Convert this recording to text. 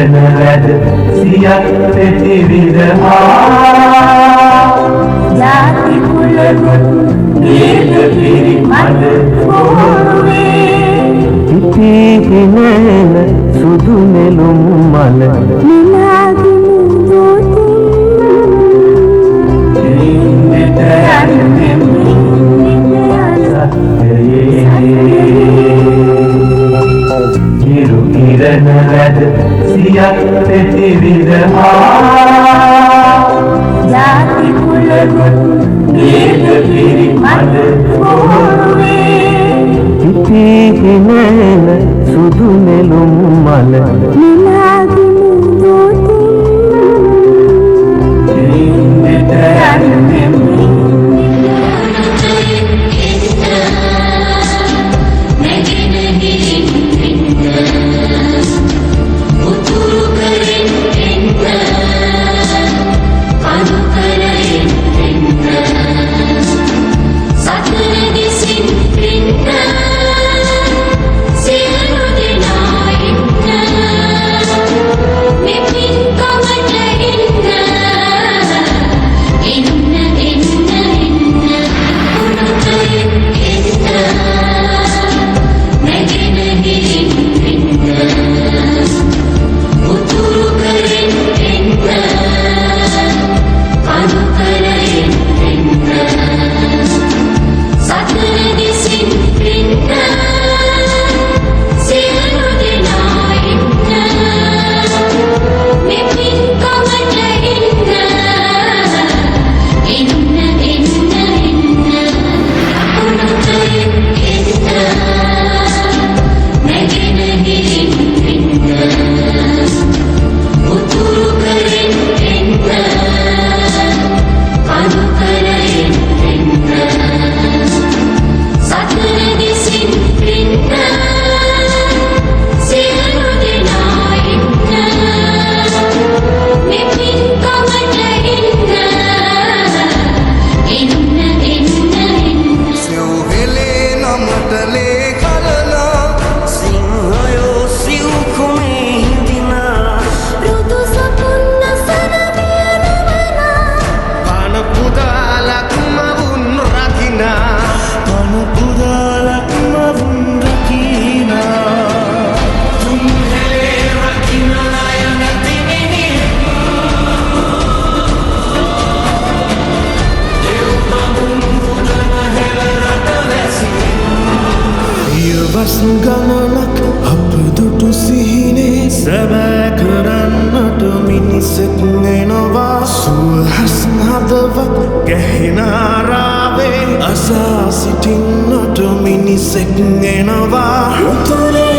කිරණ වැද සියත් පෙති විදහා ජාති කුලගුණ නේද පිරිමද පොරුවේ ඉතිහිනේන සුදු නෙළුම් මල නිලාගිනි දෝතින් නින්දට යන්නේ නිරු කිරණ වැද සියත් පෙති විදහා ජාති කුලගුණ නේද පිරිමද පොරුවේ ඉතිහිනේන සුදු නෙළුම් මල නිලාගිනි දෝතින් නින්දට යන්නේ ගණනක් අප දුටු සිහිනේ සැබෑ කරන්නට මිනිසෙක් එනවා සුවහස් හදවත් ගැහෙන ආරාවේ අසා සිටින්නට මිනිසෙක් එනවා උතුරේ